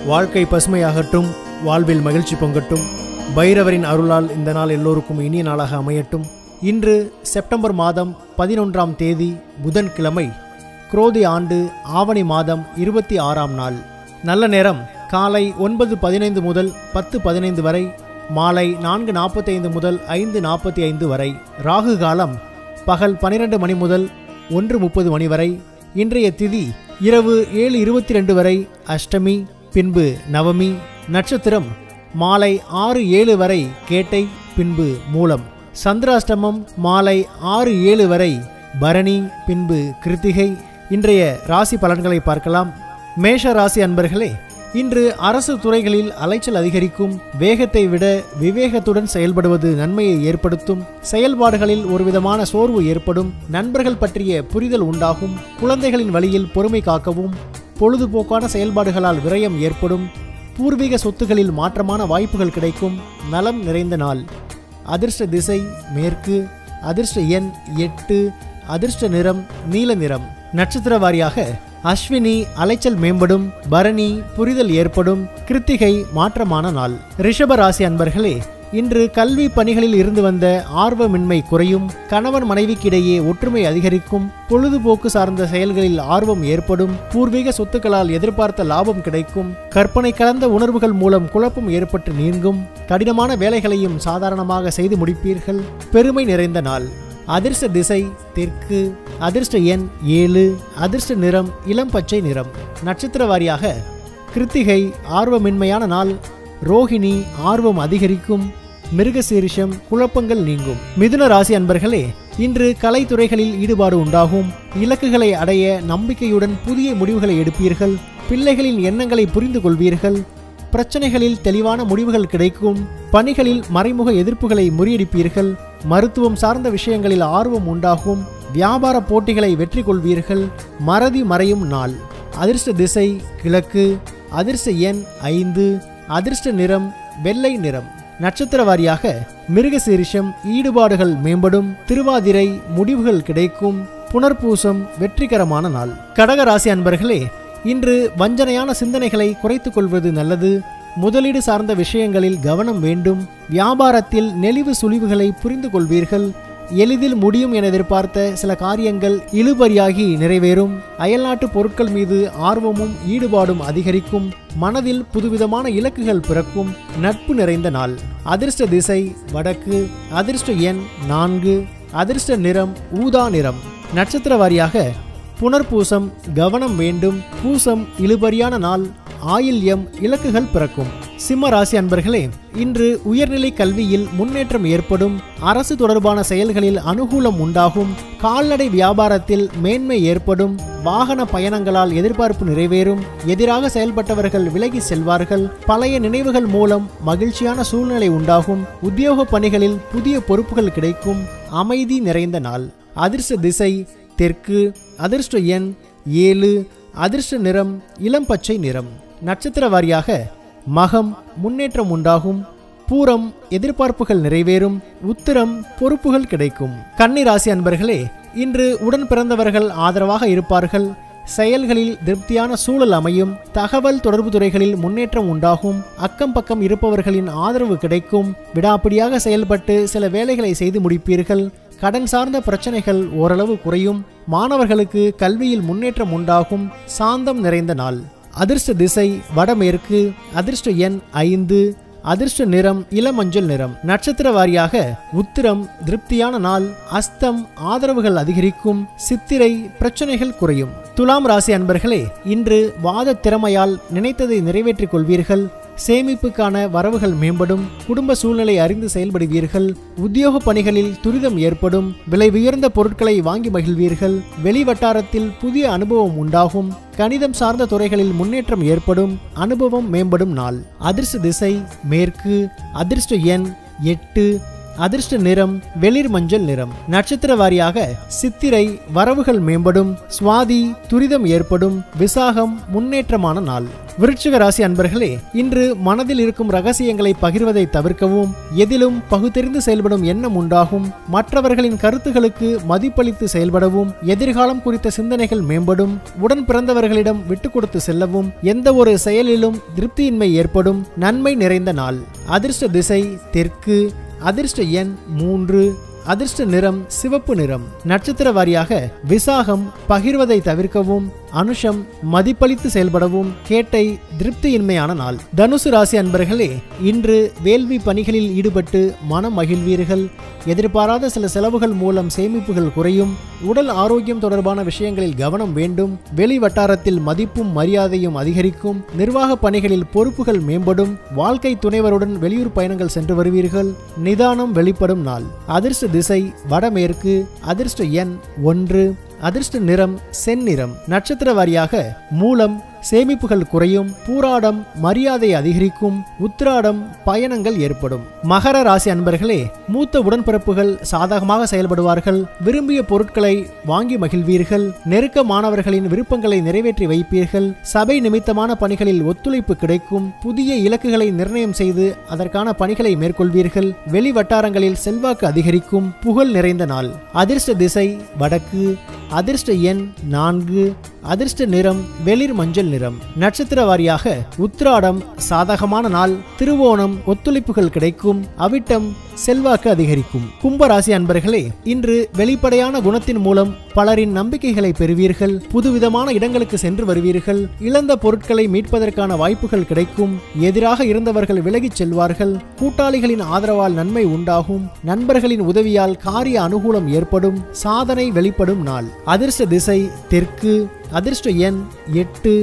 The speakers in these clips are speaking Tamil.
வாழ்க்கை பசுமையாகட்டும், வாழ்வில் மகிழ்ச்சி பொங்கட்டும். பைரவரின் அருளால் இந்த நாள் எல்லோருக்கும் இனிய நாளாக அமையட்டும். இன்று செப்டம்பர் மாதம் 11ஆம் தேதி புதன்கிழமை, குரோதி ஆண்டு ஆவணி மாதம் 26ஆம் நாள். நல்ல நேரம் காலை 9:15 முதல் 10:15 வரை, மாலை 4:45 முதல் 5:45 வரை. ராகு காலம் பகல் 12 மணி முதல் 1:30 மணி வரை. இன்றைய திதி இரவு 7:22 வரை அஷ்டமி, பின்பு நவமி. நட்சத்திரம் மாலை 6:07 வரை கேட்டை, பின்பு மூலம். சந்திராஷ்டமம் மாலை 6:07 வரை பரணி, பின்பு கிருத்திகை. இன்றைய ராசி பலன்களை பார்க்கலாம். மேஷ ராசி அன்பர்களே, இன்று அரசு துறைகளில் அலைச்சல் அதிகரிக்கும். வேகத்தை விட விவேகத்துடன் செயல்படுவது நன்மையை ஏற்படுத்தும். செயல்பாடுகளில் ஒருவிதமான சோர்வு ஏற்படும். நண்பர்கள் பற்றிய புரிதல் உண்டாகும். குழந்தைகளின் வழியில் பொறுமை காக்கவும். பொழுதுபோக்கான செயல்பாடுகளால் விரயம் ஏற்படும். பூர்வீக சொத்துகளில் மாற்றமான வாய்ப்புகள் கிடைக்கும். நலம் நிறைந்த நாள். அதிர்ஷ்ட திசை மேற்கு. அதிர்ஷ்ட எண் 8. அதிர்ஷ்ட நிறம் நீல நிறம். நட்சத்திர வாரியாக அஸ்வினி அலைச்சல் மேம்படும். பரணி புரிதல் ஏற்படும். கிருத்திகை மாற்றமான நாள். ரிஷப ராசி அன்பர்களே, இன்று கல்வி பணிகளில் இருந்து வந்த ஆர்வமின்மை குறையும். கணவன் மனைவிக்கிடையே ஒற்றுமை அதிகரிக்கும். பொழுதுபோக்கு சார்ந்த செயல்களில் ஆர்வம் ஏற்படும். பூர்வீக சொத்துக்களால் எதிர்பார்த்த லாபம் கிடைக்கும். கற்பனை கலந்த உணர்வுகள் மூலம் குழப்பம் ஏற்பட்டு நீங்கும். கடினமான வேலைகளையும் சாதாரணமாக செய்து முடிப்பீர்கள். பெருமை நிறைந்த நாள். அதிர்ஷ்ட திசை தெற்கு. அதிர்ஷ்ட எண் 7. அதிர்ஷ்ட நிறம் இளம் பச்சை நிறம். நட்சத்திர வாரியாக கிருத்திகை ஆர்வமின்மையான நாள். ரோஹிணி ஆர்வம் அதிகரிக்கும். மிருகசீரிஷம் குழப்பங்கள் நீங்கும். மிதுன ராசி அன்பர்களே, இன்று கலைத்துறைகளில் ஈடுபாடு உண்டாகும். இலக்குகளை அடைய நம்பிக்கையுடன் புதிய முடிவுகளை எடுப்பீர்கள். பிள்ளைகளின் எண்ணங்களை புரிந்து கொள்வீர்கள். பிரச்சனைகளில் தெளிவான முடிவுகள் கிடைக்கும். பணிகளில் மறைமுக எதிர்ப்புகளை முறியடிப்பீர்கள். மருத்துவம் சார்ந்த விஷயங்களில் ஆர்வம் உண்டாகும். வியாபார போட்டிகளை வெற்றி கொள்வீர்கள். மறதி மறையும் நாள். அதிர்ஷ்ட திசை கிழக்கு. அதிர்ஷ்ட எண் 5. அதிர்ஷ்ட நிறம் வெள்ளை நிறம். நட்சத்திர வாரியாக மிருகசீரிஷம் ஈடுபாடுகள் மேம்படும். திருவாதிரை முடிவுகள் கிடைக்கும். புனர்பூசம் வெற்றிகரமான நாள். கடக ராசி அன்பர்களே, இன்று வஞ்சனையான சிந்தனைகளை குறைத்துக் கொள்வது நல்லது. முதலீடு சார்ந்த விஷயங்களில் கவனம் வேண்டும். வியாபாரத்தில் நெளிவு சுழிவுகளை புரிந்து கொள்வீர்கள். எளிதில் முடியும் என எதிர்பார்த்த சில காரியங்கள் இழுபறியாகி நிறைவேறும். அயல்நாட்டு பொருட்கள் மீது ஆர்வமும் ஈடுபாடும் அதிகரிக்கும். மனதில் புதுவிதமான இலக்குகள் பிறக்கும். நட்பு நிறைந்த நாள். அதிர்ஷ்ட திசை வடக்கு. அதிர்ஷ்ட எண் 4. அதிர்ஷ்ட நிறம் ஊதா நிறம். நட்சத்திர வாரியாக புனர்பூசம் கவனம் வேண்டும். பூசம் இழுபறியான நாள். ஆயில்யம் இலக்குகள் பிறக்கும். சிம்ம ராசி அன்பர்களே, இன்று உயர்நிலை கல்வியில் முன்னேற்றம் ஏற்படும். அரசு தொடர்பான செயல்களில் அனுகூலம் உண்டாகும். கால்நடை வியாபாரத்தில் மேன்மை ஏற்படும். வாகன பயணங்களால் எதிர்பார்ப்பு நிறைவேறும். எதிராக செயல்பட்டவர்கள் விலகி செல்வார்கள். பழைய நினைவுகள் மூலம் மகிழ்ச்சியான சூழ்நிலை உண்டாகும். உத்தியோக பணிகளில் புதிய பொறுப்புகள் கிடைக்கும். அமைதி நிறைந்த நாள். அதிர்ஷ்ட திசை தெற்கு. அதிர்ஷ்ட எண் 7. அதிர்ஷ்ட நிறம் இளம் பச்சை நிறம். நட்சத்திர வாரியாக மகம் முன்னேற்றம் உண்டாகும். பூரம் எதிர்பார்ப்புகள் நிறைவேறும். உத்திரம் பொறுப்புகள் கிடைக்கும். கன்னி ராசி அன்பர்களே, இன்று உடன் பிறந்தவர்கள் ஆதரவாக இருப்பார்கள். செயல்களில் திருப்தியான சூழல் அமையும். தகவல் தொடர்பு துறைகளில் முன்னேற்றம் உண்டாகும். அக்கம் பக்கம் இருப்பவர்களின் ஆதரவு கிடைக்கும். விடாப்பிடியாக செயல்பட்டு சில வேலைகளை செய்து முடிப்பீர்கள். கடன் சார்ந்த பிரச்சனைகள் ஓரளவு குறையும். மாணவர்களுக்கு கல்வியில் முன்னேற்றம் உண்டாகும். சாந்தம் நிறைந்த நாள். அதிர்ஷ்ட திசை வடமேற்கு. அதிர்ஷ்ட எண் 5. அதிர்ஷ்ட நிறம் இளமஞ்சள் நிறம். நட்சத்திர வாரியாக உத்திரம் திருப்தியான நாள். அஸ்தம் ஆதரவுகள் அதிகரிக்கும். சித்திரை பிரச்சனைகள் குறையும். துலாம் ராசி அன்பர்களே, இன்று வாத திறமையால் நினைத்ததை நிறைவேற்றிக் கொள்வீர்கள். சேமிப்புக்கான வரவுகள் மேம்படும். குடும்ப சூழ்நிலை அறிந்து செயல்படுவீர்கள். உத்தியோக பணிகளில் துரிதம் ஏற்படும். விலை உயர்ந்த பொருட்களை வாங்கி மகிழ்வீர்கள். வெளிவட்டாரத்தில் புதிய அனுபவம் உண்டாகும். கணிதம் சார்ந்த துறைகளில் முன்னேற்றம் ஏற்படும். அனுபவம் மேம்படும் நாள். அதிர்ஷ்ட திசை மேற்கு. அதிர்ஷ்ட எண் 8. அதிர்ஷ்ட நிறம் வெளிர் மஞ்சள் நிறம். நட்சத்திர வாரியாக சித்திரை வரவுகள் மேம்படும். சுவாதி துரிதம் ஏற்படும். விசாகம் முன்னேற்றமான நாள். விருச்சிக ராசி அன்பர்களே, இன்று மனதில் இருக்கும் ரகசியங்களை பகிர்வதை தவிர்க்கவும், எதிலும் பகுத்தறிந்து செயல்படும் எண்ணம் உண்டாகும். மற்றவர்களின் கருத்துகளுக்கு மதிப்பளித்து செயல்படவும், எதிர்காலம் குறித்த சிந்தனைகள் மேம்படும். உடன் பிறந்தவர்களிடம் விட்டு கொடுத்து செல்லவும், எந்த ஒரு செயலிலும் திருப்தியின்மை ஏற்படும். நன்மை நிறைந்த நாள். அதிர்ஷ்ட திசை தெற்கு. அதிர்ஷ்ட எண் 3. அதிர்ஷ்ட நிறம் சிவப்பு நிறம். நட்சத்திர வாரியாக விசாகம் பகிர்வதை தவிர்க்கவும், அனுஷம் மதிப்பளித்து செயல்படவும், கேட்டை திருப்தியின்மையான நாள். தனுசு ராசி அன்பர்களே, இன்று வேள்வி பணிகளில் ஈடுபட்டு மனம் மகிழ்வீர்கள். எதிர்பாராத சில செலவுகள் மூலம் சேமிப்புகள் குறையும். உடல் ஆரோக்கியம் தொடர்பான விஷயங்களில் கவனம் வேண்டும். வெளி வட்டாரத்தில் மதிப்பும் மரியாதையும் அதிகரிக்கும். நிர்வாக பணிகளில் பொறுப்புகள் மேம்படும். வாழ்க்கை துணைவருடன் வெளியூர் பயணங்கள் சென்று வருவீர்கள். நிதானம் வெளிப்படும் நாள். அதிர்ஷ்ட திசை வடமேற்கு. அதிர்ஷ்ட எண் 1. அதிர்ஷ்ட நிறம் செந்நிறம். நட்சத்திர வாரியாக மூலம் சேமிப்புகள் குறையும். பூராடம் மரியாதை அதிகரிக்கும். உத்திராடம் பயணங்கள் ஏற்படும். மகர ராசி அன்பர்களே, மூத்த உடன்பிறப்புகள் சாதகமாக செயல்படுவார்கள். விரும்பிய பொருட்களை வாங்கி மகிழ்வீர்கள். நெருக்கமானவர்களின் விருப்பங்களை நிறைவேற்றி வைப்பீர்கள். சபை நிமித்தமான பணிகளில் ஒத்துழைப்பு கிடைக்கும். புதிய இலக்குகளை நிர்ணயம் செய்து அதற்கான பணிகளை மேற்கொள்வீர்கள். வெளி வட்டாரங்களில் செல்வாக்கு அதிகரிக்கும். புகழ் நிறைந்த நாள். அதிர்ஷ்ட திசை வடக்கு. அதிர்ஷ்ட எண் 4. அதிர்ஷ்ட நிறம் வெளிர் மஞ்சள் நிறம். நட்சத்திர வாரியாக உத்திராடம் சாதகமான நாள். திருவோணம் ஒத்துழைப்புகள் கிடைக்கும். அவிட்டம் செல்வாக்கு அதிகரிக்கும். கும்பராசி அன்பர்களே, இன்று வெளிப்படையான குணத்தின் மூலம் பலரின் நம்பிக்கைகளை பெறுவீர்கள். புதுவிதமான இடங்களுக்கு சென்று வருவீர்கள். இழந்த பொருட்களை மீட்பதற்கான வாய்ப்புகள் கிடைக்கும். எதிராக இருந்தவர்கள் விலகிச் செல்வார்கள். கூட்டாளிகளின் ஆதரவால் நன்மை உண்டாகும். நண்பர்களின் உதவியால் காரிய அனுகூலம் ஏற்படும். சாதனை வெளிப்படும் நாள். அதிர்ஷ்ட திசை தெற்கு. அதிர்ஷ்ட எண் 8.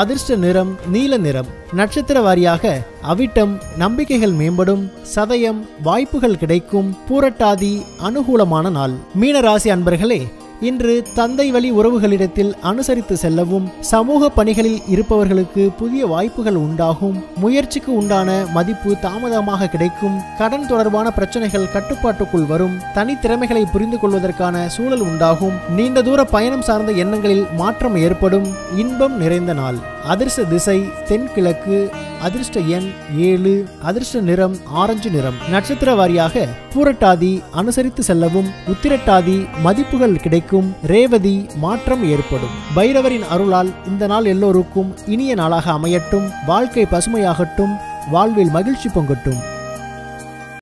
அதிர்ஷ்ட நிறம் நீல நிறம். நட்சத்திர வாரியாக அவிட்டம் நம்பிக்கைகள் மேம்படும். சதயம் வாய்ப்புகள் கிடைக்கும். பூரட்டாதி அனுகூலமான நாள். மீனராசி அன்பர்களே, இன்று தந்தை வழி உறவுகளிடத்தில் அனுசரித்து செல்லவும், சமூக பணிகளில் இருப்பவர்களுக்கு புதிய வாய்ப்புகள் உண்டாகும். முயற்சிக்கு உண்டான மதிப்பு தாமதமாக கிடைக்கும். கடன் தொடர்பான பிரச்சனைகள் கட்டுப்பாட்டுக்குள் வரும். தனித்திறமைகளை புரிந்து கொள்வதற்கான சூழல் உண்டாகும். நீண்ட தூர பயணம் சார்ந்த எண்ணங்களில் மாற்றம் ஏற்படும். இன்பம் நிறைந்த நாள். அதிர்ஷ்ட திசை தென்கிழக்கு. அதிர்ஷ்ட எண் 7. அதிர்ஷ்ட நிறம் ஆரஞ்சு நிறம். நட்சத்திர வாரியாக பூரட்டாதி அனுசரித்து செல்லவும், உத்திரட்டாதி மதிப்புகள் கிடைக்கும். ரேவதி மாற்றம் ஏற்படும். பைரவரின் அருளால் இந்த நாள் எல்லோருக்கும் இனிய நாளாக அமையட்டும். வாழ்க்கை பசுமையாகட்டும். வாழ்வில் மகிழ்ச்சி பொங்கட்டும்.